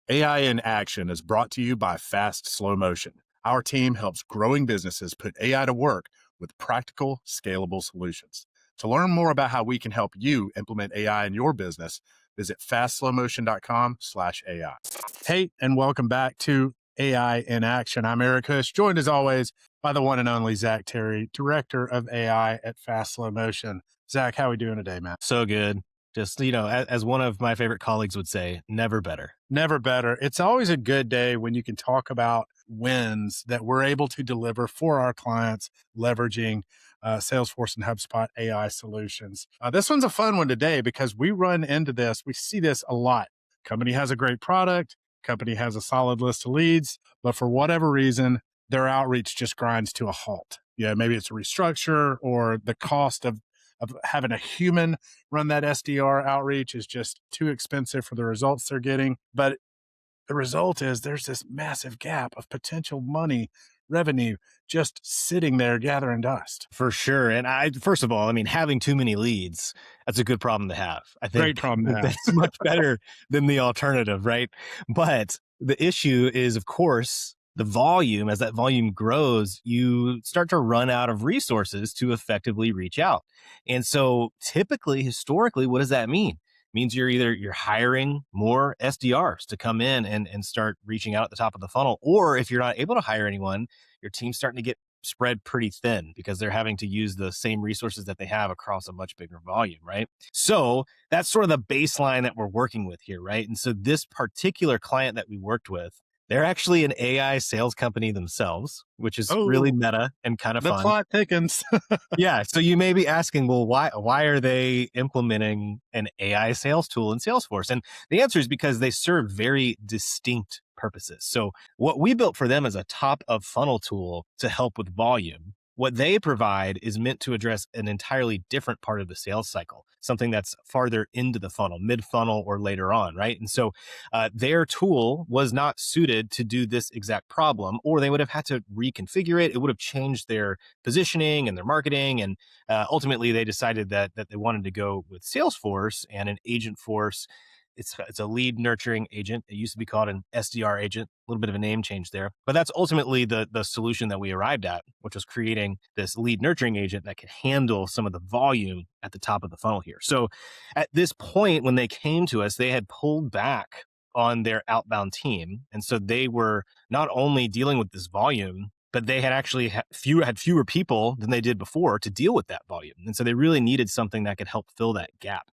AI in Action is brought to you by Fast Slow Motion. Our team helps growing businesses put AI to work with practical, scalable solutions. To learn more about how we can help you implement AI in your business, visit fastslowmotion.com/AI. Hey, and welcome back to AI in Action. I'm Eric Housh, joined as always by the one and only Zack Terry, Director of AI at Fast Slow Motion. Zack, how are we doing today, man? So good. Just, as one of my favorite colleagues would say, never better. Never better. It's always a good day when you can talk about wins that we're able to deliver for our clients, leveraging Salesforce and HubSpot AI solutions. This one's a fun one today because we run into this. We see this a lot. Company has a great product. Company has a solid list of leads, but for whatever reason, their outreach just grinds to a halt. Yeah, maybe it's a restructure or the cost of having a human run that SDR outreach is just too expensive for the results they're getting. But the result is there's this massive gap of potential money, revenue, just sitting there gathering dust. For sure. And first of all, having too many leads, that's a good problem to have. I think Great problem to have. that's much better than the alternative, right? But the issue is, of course, the volume. As that volume grows, you start to run out of resources to effectively reach out. And so typically, historically, what does that mean? It means you're hiring more SDRs to come in and start reaching out at the top of the funnel. Or if you're not able to hire anyone, your team's starting to get spread pretty thin because they're having to use the same resources that they have across a much bigger volume, right? So that's sort of the baseline that we're working with here, right? And so this particular client that we worked with, they're actually an AI sales company themselves, which is really meta and kind of the fun. plot thickens. Yeah. So you may be asking, well, why are they implementing an AI sales tool in Salesforce? And the answer is because they serve very distinct purposes. So what we built for them is a top of funnel tool to help with volume. What they provide is meant to address an entirely different part of the sales cycle, something that's farther into the funnel, mid-funnel or later on, right? And so their tool was not suited to do this exact problem, or they would have had to reconfigure it. It would have changed their positioning and their marketing. And ultimately, they decided that they wanted to go with Salesforce and an Agentforce. It's a lead nurturing agent. It used to be called an SDR agent, a little bit of a name change there. But that's ultimately the solution that we arrived at, which was creating this lead nurturing agent that could handle some of the volume at the top of the funnel here. So at this point, when they came to us, they had pulled back on their outbound team. And so they were not only dealing with this volume, but they had actually had fewer people than they did before to deal with that volume. And so they really needed something that could help fill that gap.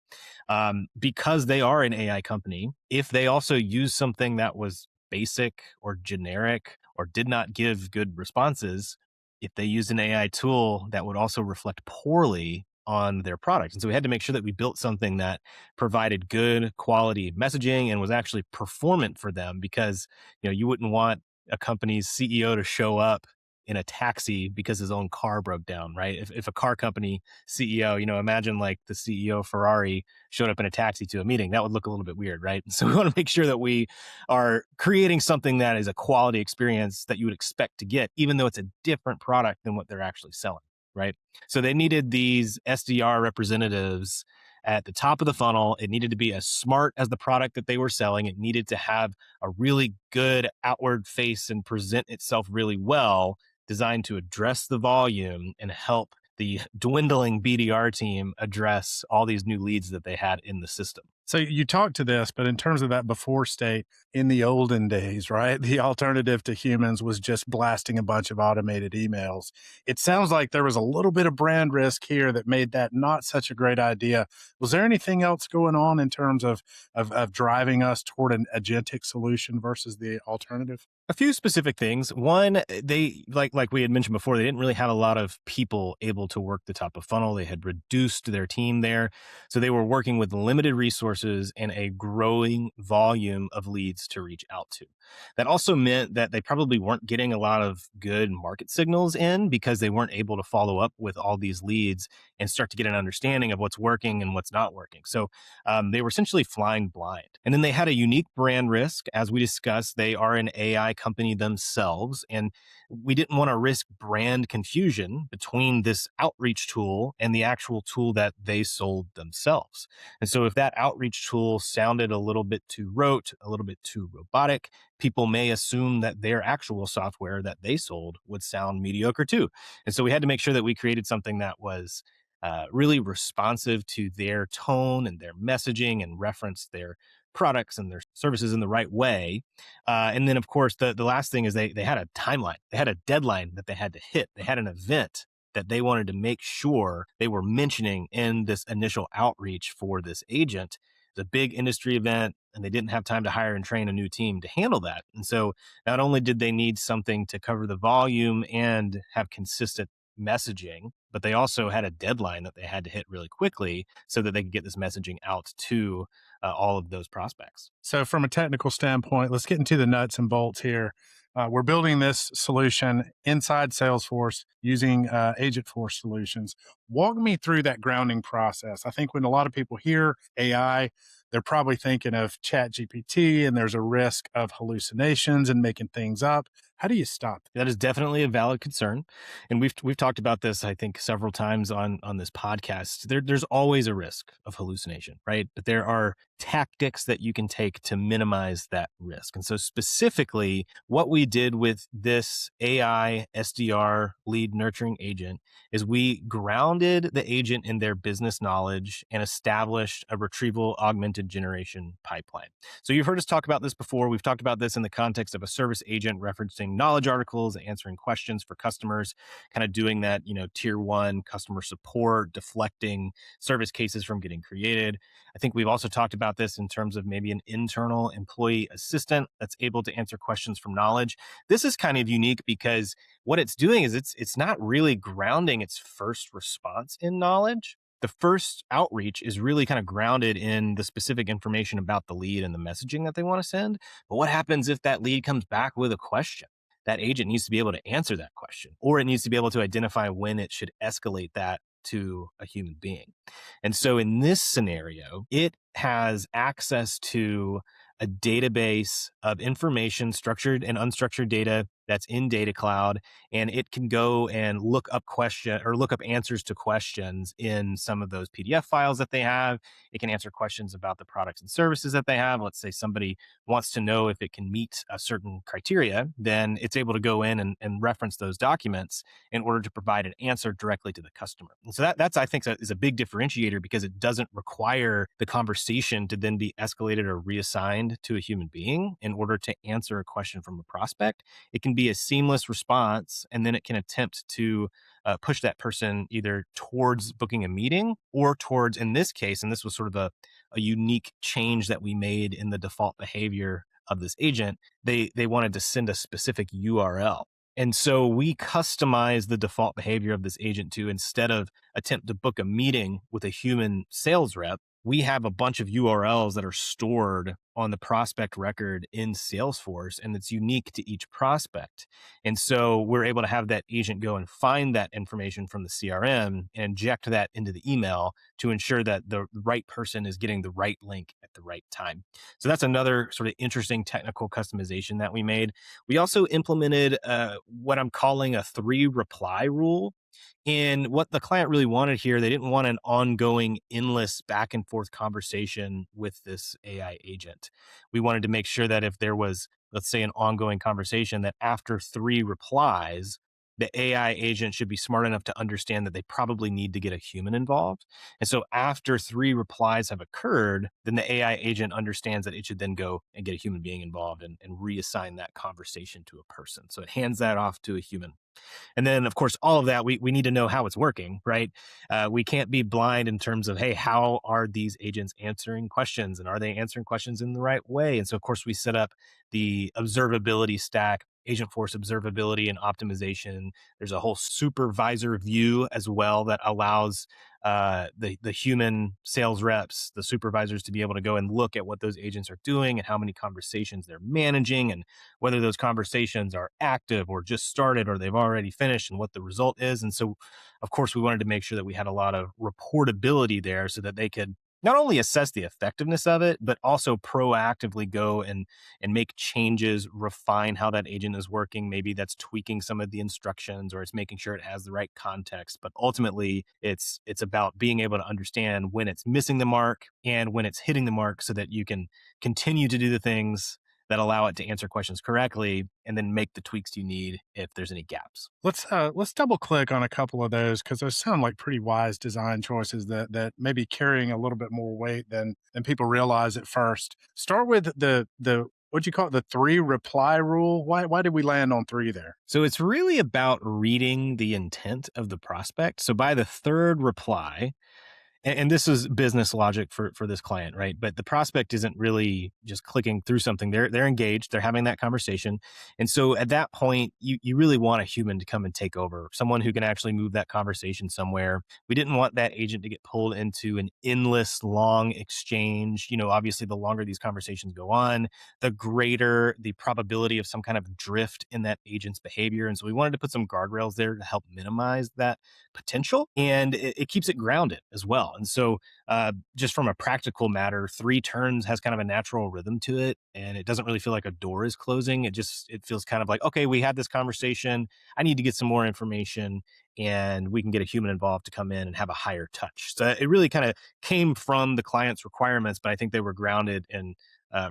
Because they are an AI company, if they also use something that was basic or generic or did not give good responses, if they used an AI tool, that would also reflect poorly on their product. And so we had to make sure that we built something that provided good quality messaging and was actually performant for them, because you wouldn't want a company's CEO to show up in a taxi because his own car broke down, right? If a car company CEO, imagine like the CEO of Ferrari showed up in a taxi to a meeting, that would look a little bit weird, right? So we want to make sure that we are creating something that is a quality experience that you would expect to get, even though it's a different product than what they're actually selling, right? So they needed these SDR representatives at the top of the funnel. It needed to be as smart as the product that they were selling. It needed to have a really good outward face and present itself really well, designed to address the volume and help the dwindling BDR team address all these new leads that they had in the system. So you talked to this, but in terms of that before state, in the olden days, right, the alternative to humans was just blasting a bunch of automated emails. It sounds like there was a little bit of brand risk here that made that not such a great idea. Was there anything else going on in terms of driving us toward an agentic solution versus the alternative? A few specific things. One, they like we had mentioned before, they didn't really have a lot of people able to work the top of funnel. They had reduced their team there. So they were working with limited resources and a growing volume of leads to reach out to. That also meant that they probably weren't getting a lot of good market signals in, because they weren't able to follow up with all these leads and start to get an understanding of what's working and what's not working. So they were essentially flying blind. And then they had a unique brand risk. As we discussed, they are an AI company themselves, and we didn't want to risk brand confusion between this outreach tool and the actual tool that they sold themselves. And so if that outreach outreach tool sounded a little bit too rote, a little bit too robotic, people may assume that their actual software that they sold would sound mediocre too. And so we had to make sure that we created something that was really responsive to their tone and their messaging and reference their products and their services in the right way. And then, of course, the last thing is they had a timeline, they had a deadline that they had to hit, they had an event that they wanted to make sure they were mentioning in this initial outreach for this agent. It's a big industry event, and they didn't have time to hire and train a new team to handle that. And so, not only did they need something to cover the volume and have consistent messaging, but they also had a deadline that they had to hit really quickly so that they could get this messaging out to all of those prospects. So, from a technical standpoint, let's get into the nuts and bolts here. We're building this solution inside Salesforce using Agentforce solutions. Walk me through that grounding process. I think when a lot of people hear AI, they're probably thinking of Chat GPT, and there's a risk of hallucinations and making things up. How do you stop That is definitely a valid concern, and we've talked about this, I think, several times on this podcast. There's always a risk of hallucination, right? But there are tactics that you can take to minimize that risk. And so, specifically, what we did with this AI SDR lead nurturing agent is we grounded the agent in their business knowledge and established a retrieval augmented generation pipeline. So you've heard us talk about this before. We've talked about this in the context of a service agent referencing knowledge articles, answering questions for customers, kind of doing that, tier one customer support, deflecting service cases from getting created. I think we've also talked about this in terms of maybe an internal employee assistant that's able to answer questions from knowledge. This is kind of unique because what it's doing is it's not really grounding its first response in knowledge. The first outreach is really kind of grounded in the specific information about the lead and the messaging that they want to send. But what happens if that lead comes back with a question? That agent needs to be able to answer that question, or it needs to be able to identify when it should escalate that to a human being. And so in this scenario, it has access to a database of information, structured and unstructured data that's in Data Cloud, and it can go and look up answers to questions in some of those PDF files that they have. It can answer questions about the products and services that they have. Let's say somebody wants to know if it can meet a certain criteria, then it's able to go in and reference those documents in order to provide an answer directly to the customer. And so that's I think is a big differentiator because it doesn't require the conversation to then be escalated or reassigned to a human being in order to answer a question from a prospect. It can be a seamless response, and then it can attempt to push that person either towards booking a meeting or towards, in this case, and this was sort of a unique change that we made in the default behavior of this agent, they wanted to send a specific URL. And so we customized the default behavior of this agent to, instead of attempt to book a meeting with a human sales rep, we have a bunch of URLs that are stored on the prospect record in Salesforce, and it's unique to each prospect. And so we're able to have that agent go and find that information from the CRM and inject that into the email to ensure that the right person is getting the right link at the right time. So that's another sort of interesting technical customization that we made. We also implemented what I'm calling a 3 reply rule. And what the client really wanted here, they didn't want an ongoing, endless back and forth conversation with this AI agent. We wanted to make sure that if there was, let's say, an ongoing conversation, that after 3 replies, the AI agent should be smart enough to understand that they probably need to get a human involved. And so after 3 replies have occurred, then the AI agent understands that it should then go and get a human being involved and reassign that conversation to a person. So it hands that off to a human. And then, of course, all of that, we need to know how it's working, right? We can't be blind in terms of, hey, how are these agents answering questions? And are they answering questions in the right way? And so, of course, we set up the observability stack, Agentforce observability and optimization. There's a whole supervisor view as well that allows the human sales reps, the supervisors, to be able to go and look at what those agents are doing and how many conversations they're managing and whether those conversations are active or just started or they've already finished and what the result is. And so, of course, we wanted to make sure that we had a lot of reportability there so that they could not only assess the effectiveness of it, but also proactively go and make changes, refine how that agent is working. Maybe that's tweaking some of the instructions, or it's making sure it has the right context. But ultimately, it's about being able to understand when it's missing the mark and when it's hitting the mark, so that you can continue to do the things that allow it to answer questions correctly, and then make the tweaks you need if there's any gaps. Let's double click on a couple of those because those sound like pretty wise design choices that may be carrying a little bit more weight than people realize at first. Start with the what you call it, the three reply rule. Why did we land on three there? So it's really about reading the intent of the prospect. So by the third reply, and this is business logic for this client, right? But the prospect isn't really just clicking through something. They're engaged. They're having that conversation, and so at that point, you really want a human to come and take over, someone who can actually move that conversation somewhere. We didn't want that agent to get pulled into an endless long exchange. Obviously, the longer these conversations go on, the greater the probability of some kind of drift in that agent's behavior. And so we wanted to put some guardrails there to help minimize that potential, and it keeps it grounded as well. And so, just from a practical matter, three turns has kind of a natural rhythm to it, and it doesn't really feel like a door is closing. It feels kind of like, okay, we had this conversation. I need to get some more information, and we can get a human involved to come in and have a higher touch. So it really kind of came from the client's requirements, but I think they were grounded in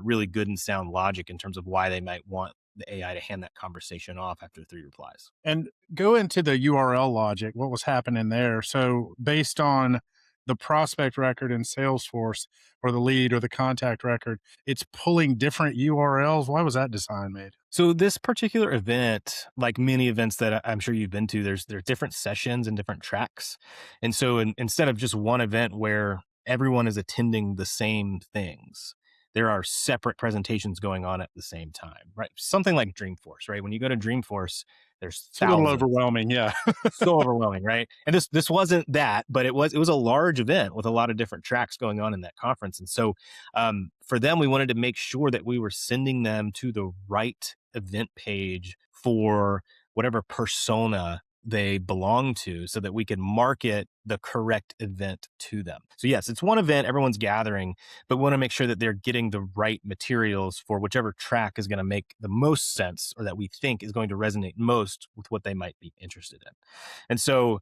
really good and sound logic in terms of why they might want the AI to hand that conversation off after three replies. And go into the URL logic. What was happening there? So based on the prospect record in Salesforce or the lead or the contact record, it's pulling different URLs. Why was that design made? So this particular event, like many events that I'm sure you've been to, there's different sessions and different tracks. And so instead of just one event where everyone is attending the same things, there are separate presentations going on at the same time, right? Something like Dreamforce, right? When you go to Dreamforce, there's It's a little thousands. overwhelming. Yeah. So overwhelming, right? And this wasn't that, but it was a large event with a lot of different tracks going on in that conference. And so for them, we wanted to make sure that we were sending them to the right event page for whatever persona they belong to, so that we could market the correct event to them. So yes, it's one event, everyone's gathering, but we want to make sure that they're getting the right materials for whichever track is going to make the most sense, or that we think is going to resonate most with what they might be interested in. And so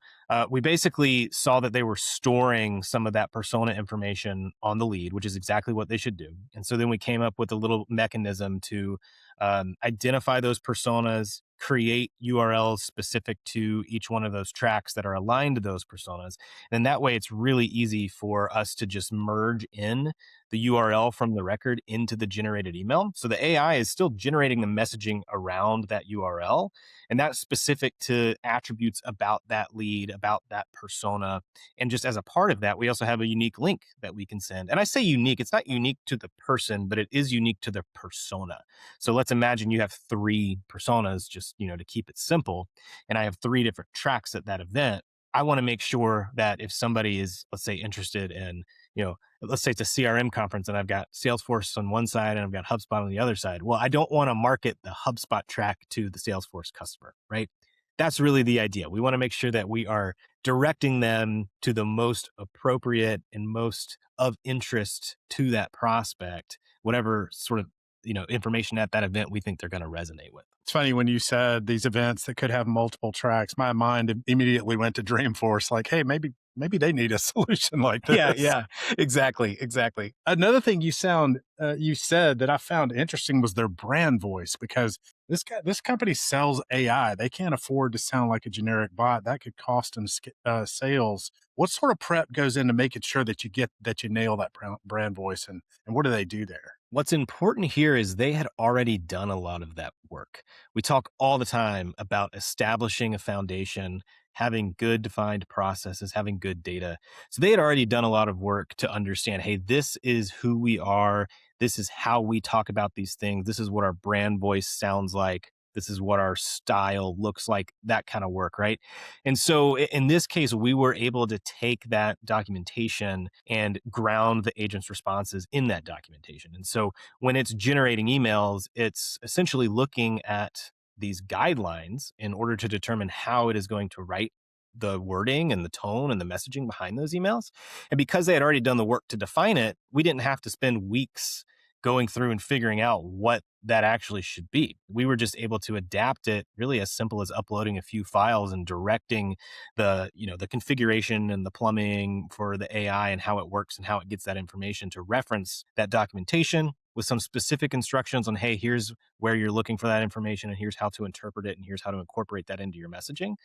we basically saw that they were storing some of that persona information on the lead, which is exactly what they should do. And so then we came up with a little mechanism to identify those personas, create URLs specific to each one of those tracks that are aligned to those personas. And that way, it's really easy for us to just merge in the URL from the record into the generated email. So the AI is still generating the messaging around that URL, and that's specific to attributes about that lead, about that persona. And just as a part of that, we also have a unique link that we can send. And I say unique, it's not unique to the person, but it is unique to the persona. So let's imagine you have three personas, just, to keep it simple, and I have three different tracks at that event. I want to make sure that if somebody is, let's say, interested in, let's say it's a CRM conference and I've got Salesforce on one side and I've got HubSpot on the other side. Well, I don't want to market the HubSpot track to the Salesforce customer, right? That's really the idea. We want to make sure that we are directing them to the most appropriate and most of interest to that prospect, whatever sort of information at that event we think they're going to resonate with. It's funny when you said these events that could have multiple tracks, my mind immediately went to Dreamforce, like, hey, maybe they need a solution like Yeah, this. yeah, exactly. Another thing you said that I found interesting was their brand voice, because this company sells AI. They can't afford to sound like a generic bot. That could cost them sales. What sort of prep goes into making sure that you nail that brand voice, and what do they do there? What's important here is they had already done a lot of that work. We talk all the time about establishing a foundation, having good defined processes, having good data. So they had already done a lot of work to understand, hey, this is who we are. This is how we talk about these things. This is what our brand voice sounds like. This is what our style looks like, that kind of work, right? And so in this case, we were able to take that documentation and ground the agent's responses in that documentation. And so when it's generating emails, it's essentially looking at these guidelines in order to determine how it is going to write the wording and the tone and the messaging behind those emails. And because they had already done the work to define it, we didn't have to spend weeks going through and figuring out what that actually should be. We were just able to adapt it really as simple as uploading a few files and directing the configuration and the plumbing for the AI and how it works and how it gets that information to reference that documentation with some specific instructions on, hey, here's where you're looking for that information and here's how to interpret it and here's how to incorporate that into your messaging.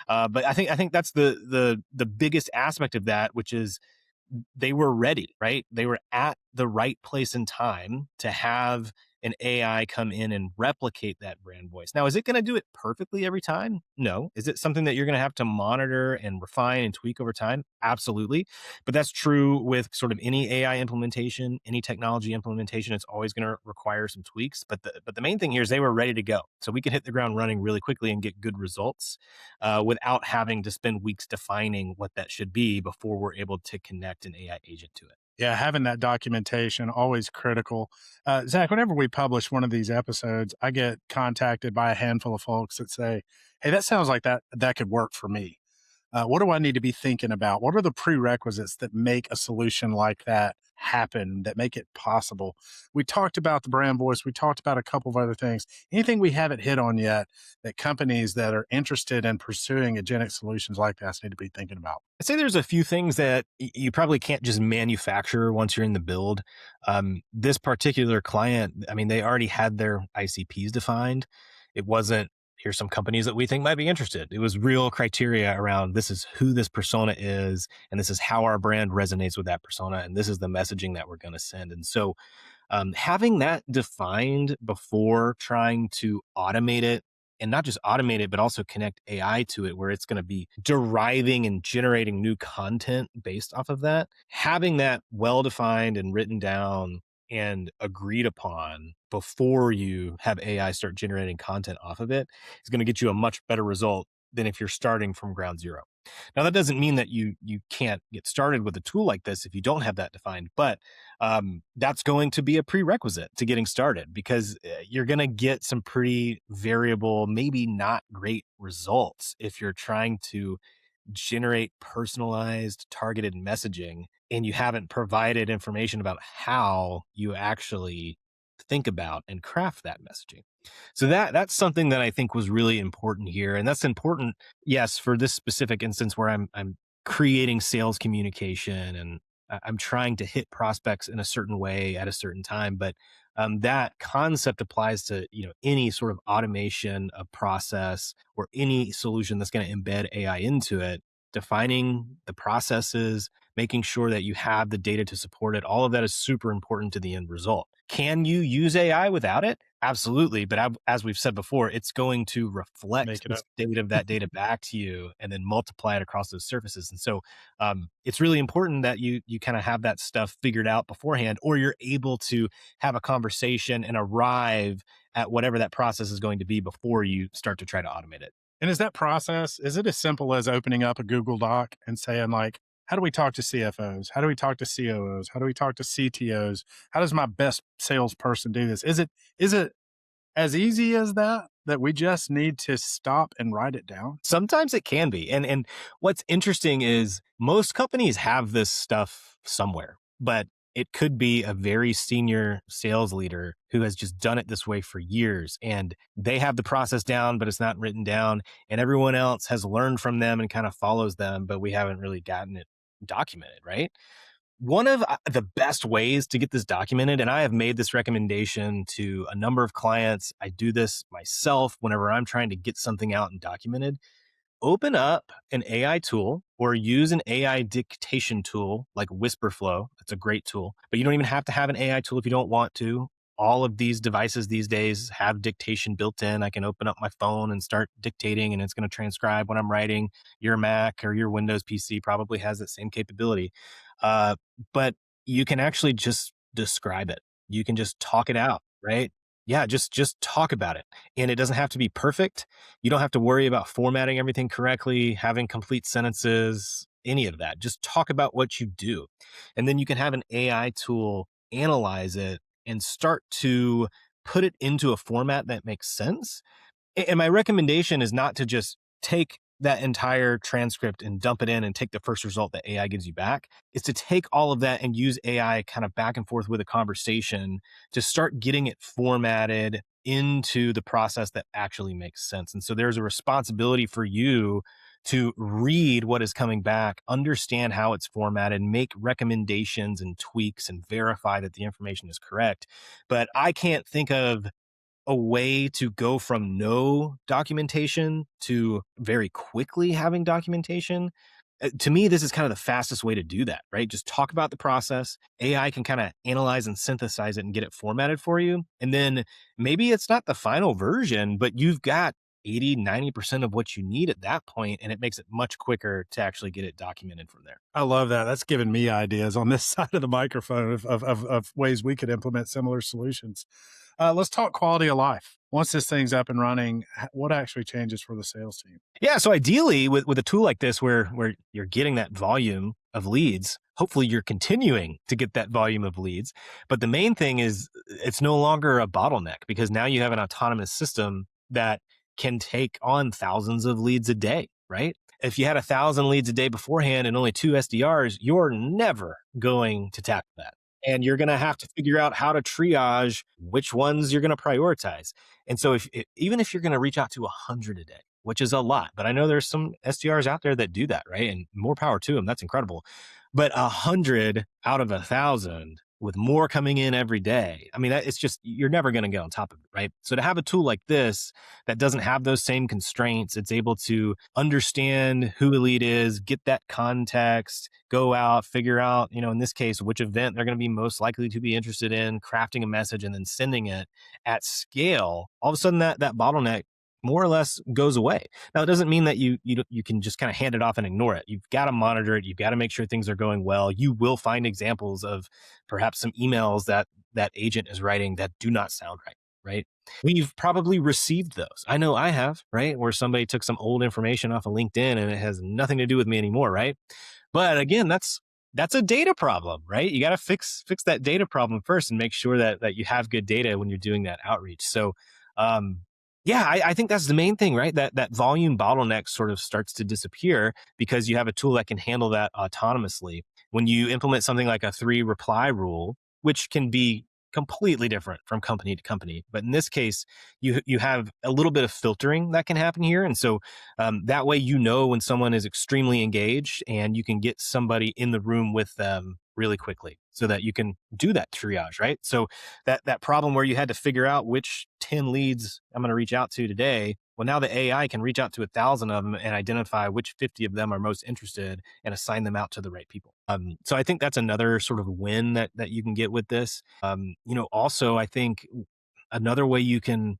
But I think that's the biggest aspect of that, which is they were ready, right? They were at the right place and time to have an AI come in and replicate that brand voice. Now, is it going to do it perfectly every time? No. Is it something that you're going to have to monitor and refine and tweak over time? Absolutely. But that's true with sort of any AI implementation, any technology implementation. It's always going to require some tweaks. But the main thing here is they were ready to go. So we could hit the ground running really quickly and get good results without having to spend weeks defining what that should be before we're able to connect an AI agent to it. Yeah, having that documentation always critical. Zach, whenever we publish one of these episodes, I get contacted by a handful of folks that say, "Hey, that sounds like that could work for me. What do I need to be thinking about? What are the prerequisites that make a solution like that happen, that make it possible?" We talked about the brand voice. We talked about a couple of other things. Anything we haven't hit on yet that companies that are interested in pursuing agentic solutions like this need to be thinking about? I'd say there's a few things that you probably can't just manufacture once you're in the build. This particular client, I mean, they already had their ICPs defined. It wasn't, here's some companies that we think might be interested. It was real criteria around, this is who this persona is, and this is how our brand resonates with that persona, and this is the messaging that we're going to send. And so having that defined before trying to automate it, and not just automate it, but also connect AI to it, where it's going to be deriving and generating new content based off of that. Having that well defined and written down and agreed upon before you have AI start generating content off of it is going to get you a much better result than if you're starting from ground zero. Now, that doesn't mean that you can't get started with a tool like this if you don't have that defined, but that's going to be a prerequisite to getting started, because you're going to get some pretty variable, maybe not great results if you're trying to generate personalized, targeted messaging and you haven't provided information about how you actually think about and craft that messaging. So that's something that I think was really important here. And that's important, yes, for this specific instance where I'm creating sales communication and I'm trying to hit prospects in a certain way at a certain time. But that concept applies to any sort of automation of process or any solution that's going to embed AI into it. Defining the processes, making sure that you have the data to support it, all of that is super important to the end result. Can you use AI without it? Absolutely. But as we've said before, it's going to reflect Make it the up. state of that data back to you and then multiply it across those surfaces. And so it's really important that you kind of have that stuff figured out beforehand, or you're able to have a conversation and arrive at whatever that process is going to be before you start to try to automate it. And is that process, is it as simple as opening up a Google Doc and saying, like, how do we talk to CFOs? How do we talk to COOs? How do we talk to CTOs? How does my best salesperson do this? Is it as easy as that we just need to stop and write it down? Sometimes it can be. And what's interesting is most companies have this stuff somewhere, but it could be a very senior sales leader who has just done it this way for years, and they have the process down, but it's not written down, and everyone else has learned from them and kind of follows them, but we haven't really gotten it documented, right? One of the best ways to get this documented, and I have made this recommendation to a number of clients. I do this myself whenever I'm trying to get something out and documented. Open up an AI tool or use an AI dictation tool like Whisperflow. That's a great tool, but you don't even have to have an AI tool if you don't want to. All of these devices these days have dictation built in. I can open up my phone and start dictating, and it's going to transcribe what I'm writing. Your Mac or your Windows PC probably has that same capability. Uh, but you can actually just describe it. You can just talk it out, right? Yeah, just talk about it. And it doesn't have to be perfect. You don't have to worry about formatting everything correctly, having complete sentences, any of that. Just talk about what you do. And then you can have an AI tool analyze it and start to put it into a format that makes sense. And my recommendation is not to just take that entire transcript and dump it in and take the first result that AI gives you back. It's to take all of that and use AI kind of back and forth with a conversation to start getting it formatted into the process that actually makes sense. And so there's a responsibility for you to read what is coming back, understand how it's formatted, make recommendations and tweaks and verify that the information is correct. But I can't think of a way to go from no documentation to very quickly having documentation. To me, this is kind of the fastest way to do that, right? Just talk about the process. AI can kind of analyze and synthesize it and get it formatted for you. And then maybe it's not the final version, but you've got 80, 90% of what you need at that point, and it makes it much quicker to actually get it documented from there. I love that. That's given me ideas on this side of the microphone of ways we could implement similar solutions. Let's talk quality of life. Once this thing's up and running, what actually changes for the sales team? Yeah. So ideally, with a tool like this, where you're getting that volume of leads, hopefully you're continuing to get that volume of leads. But the main thing is it's no longer a bottleneck because now you have an autonomous system that can take on thousands of leads a day, right? If you had 1,000 leads a day beforehand and only two SDRs, you're never going to tackle that. And you're going to have to figure out how to triage which ones you're going to prioritize. And so, even if you're going to reach out to 100 a day, which is a lot, but I know there's some SDRs out there that do that, right? And more power to them. That's incredible. But 100 out of 1,000 with more coming in every day, I mean, it's just, you're never going to get on top of it, right? So to have a tool like this that doesn't have those same constraints, it's able to understand who a lead is, get that context, go out, figure out, in this case, which event they're going to be most likely to be interested in, crafting a message and then sending it at scale. All of a sudden that bottleneck more or less goes away. Now, it doesn't mean that you can just kind of hand it off and ignore it. You've got to monitor it. You've got to make sure things are going well. You will find examples of perhaps some emails that agent is writing that do not sound right. Right. We've probably received those. I know I have, right? Where somebody took some old information off of LinkedIn and it has nothing to do with me anymore, right? But again, that's a data problem, right? You got to fix that data problem first and make sure that you have good data when you're doing that outreach. So, yeah, I think that's the main thing, right? That volume bottleneck sort of starts to disappear because you have a tool that can handle that autonomously. When you implement something like a 3 reply rule, which can be completely different from company to company, but in this case, you have a little bit of filtering that can happen here, and so that way when someone is extremely engaged, and you can get somebody in the room with them really quickly, so that you can do that triage, right? So that problem where you had to figure out which 10 leads I'm going to reach out to today. Well, now the AI can reach out to 1,000 of them and identify which 50 of them are most interested and assign them out to the right people. So I think that's another sort of win that you can get with this. Also, I think another way you can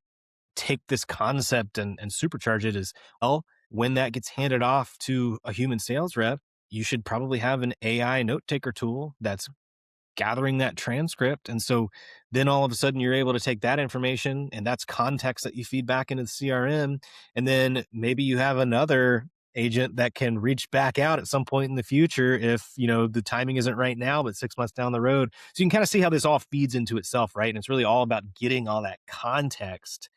take this concept and supercharge it is, well, when that gets handed off to a human sales rep, you should probably have an AI note taker tool that's gathering that transcript. And so then all of a sudden you're able to take that information and that's context that you feed back into the CRM. And then maybe you have another agent that can reach back out at some point in the future if, the timing isn't right now, but 6 months down the road. So you can kind of see how this all feeds into itself, right? And it's really all about getting all that context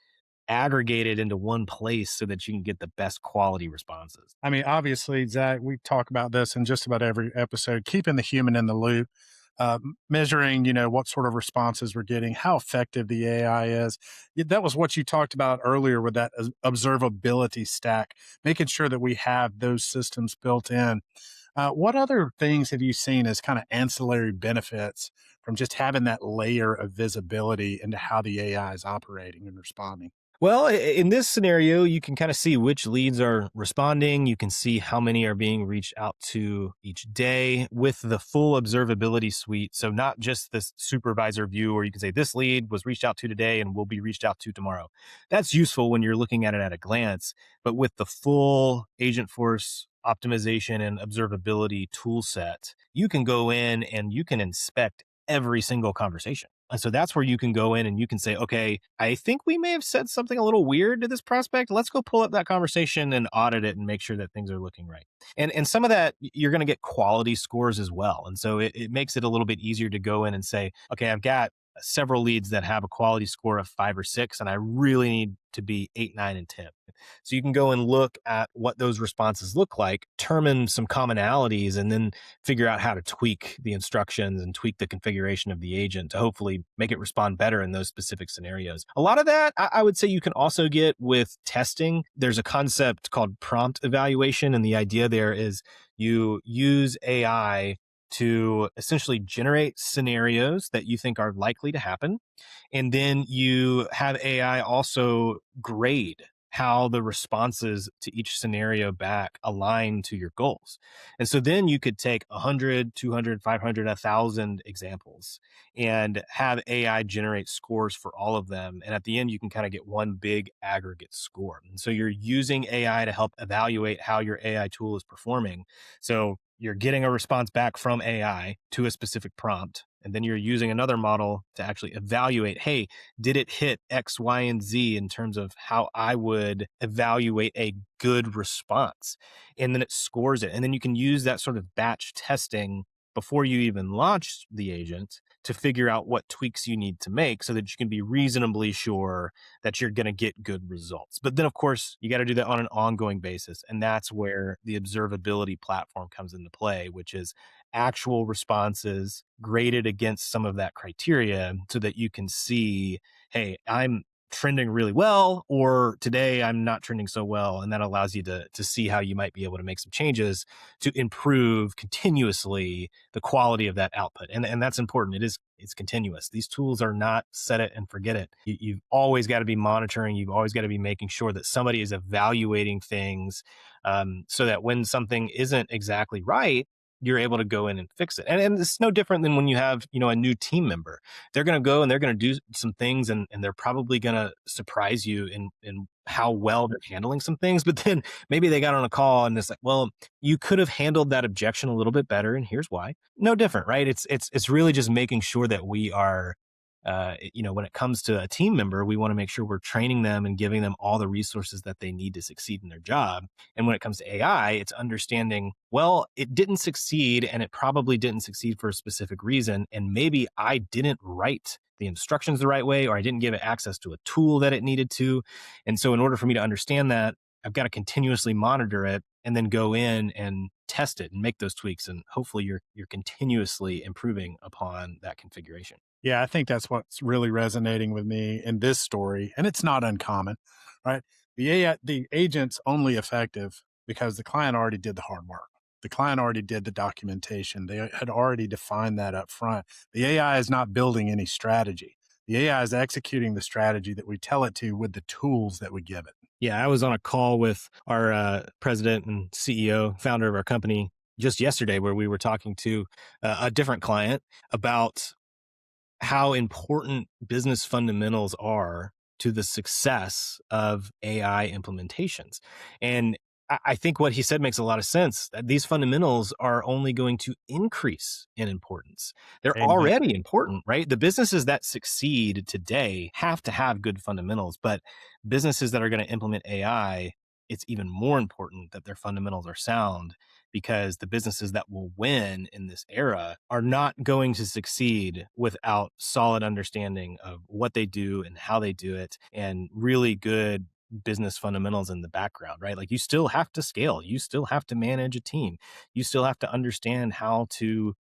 aggregated into one place so that you can get the best quality responses. I mean, obviously, Zach, we talk about this in just about every episode, keeping the human in the loop, measuring, what sort of responses we're getting, how effective the AI is. That was what you talked about earlier with that observability stack, making sure that we have those systems built in. What other things have you seen as kind of ancillary benefits from just having that layer of visibility into how the AI is operating and responding? Well, in this scenario, you can kind of see which leads are responding. You can see how many are being reached out to each day with the full observability suite. So not just this supervisor view where you can say this lead was reached out to today and will be reached out to tomorrow. That's useful when you're looking at it at a glance, but with the full Agentforce optimization and observability tool set, you can go in and you can inspect every single conversation. And so that's where you can go in and you can say, okay, I think we may have said something a little weird to this prospect. Let's go pull up that conversation and audit it and make sure that things are looking right. And some of that, you're going to get quality scores as well. And so it makes it a little bit easier to go in and say, okay, I've got several leads that have a quality score of 5 or 6, and I really need to be 8, 9, and 10. So you can go and look at what those responses look like, determine some commonalities, and then figure out how to tweak the instructions and tweak the configuration of the agent to hopefully make it respond better in those specific scenarios. A lot of that I would say you can also get with testing. There's a concept called prompt evaluation, and the idea there is you use AI to essentially generate scenarios that you think are likely to happen. And then you have AI also grade how the responses to each scenario back align to your goals. And so then you could take 100, 200, 500, 1,000 examples and have AI generate scores for all of them. And at the end, you can kind of get one big aggregate score. And so you're using AI to help evaluate how your AI tool is performing. So you're getting a response back from AI to a specific prompt. And then you're using another model to actually evaluate, hey, did it hit X, Y, and Z in terms of how I would evaluate a good response? And then it scores it. And then you can use that sort of batch testing before you even launch the agent to figure out what tweaks you need to make so that you can be reasonably sure that you're going to get good results. But then, of course, you got to do that on an ongoing basis. And that's where the observability platform comes into play, which is actual responses graded against some of that criteria so that you can see, hey, I'm trending really well, or today I'm not trending so well. And that allows you to see how you might be able to make some changes to improve continuously the quality of that output. And that's important. It's continuous. These tools are not set it and forget it. You've always got to be monitoring. You've always got to be making sure that somebody is evaluating things, so that when something isn't exactly right, you're able to go in and fix it. And it's no different than when you have, a new team member. They're going to go and they're going to do some things, and they're probably going to surprise you in how well they're handling some things. But then maybe they got on a call and it's like, well, you could have handled that objection a little bit better, and here's why. No different, right? It's really just making sure that we are, when it comes to a team member, we want to make sure we're training them and giving them all the resources that they need to succeed in their job. And when it comes to AI, it's understanding, well, it didn't succeed, and it probably didn't succeed for a specific reason. And maybe I didn't write the instructions the right way, or I didn't give it access to a tool that it needed to. And so in order for me to understand that, I've got to continuously monitor it and then go in and test it and make those tweaks. And hopefully you're continuously improving upon that configuration. Yeah, I think that's what's really resonating with me in this story, and it's not uncommon, right? The agent's only effective because the client already did the hard work. The client already did the documentation. They had already defined that up front. The AI is not building any strategy. The AI is executing the strategy that we tell it to with the tools that we give it. Yeah, I was on a call with our president and CEO, founder of our company, just yesterday, where we were talking to a different client about how important business fundamentals are to the success of AI implementations. And I think what he said makes a lot of sense. That these fundamentals are only going to increase in importance. They're Amen. already important, right? The businesses that succeed today have to have good fundamentals, but businesses that are going to implement AI, it's even more important that their fundamentals are sound, because the businesses that will win in this era are not going to succeed without solid understanding of what they do and how they do it, and really good business fundamentals in the background, right? Like, you still have to scale, you still have to manage a team, you still have to understand how to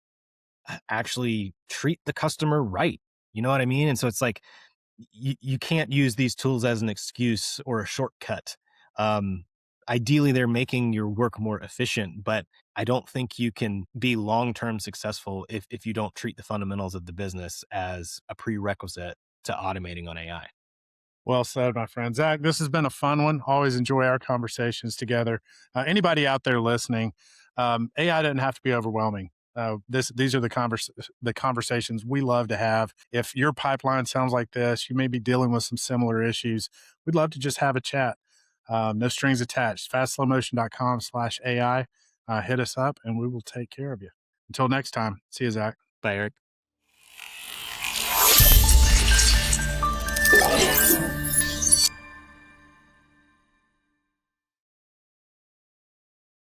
actually treat the customer right. You know what I mean? And so it's like, you can't use these tools as an excuse or a shortcut. Um, Ideally, they're making your work more efficient, but I don't think you can be long term successful if you don't treat the fundamentals of the business as a prerequisite to automating on AI. Well said, my friend. Zach, this has been a fun one. Always enjoy our conversations together. Anybody out there listening, AI doesn't have to be overwhelming. These are the conversations we love to have. If your pipeline sounds like this, you may be dealing with some similar issues. We'd love to just have a chat. No strings attached. fastslowmotion.com/AI. Hit us up and we will take care of you. Until next time, see you, Zach. Bye, Eric.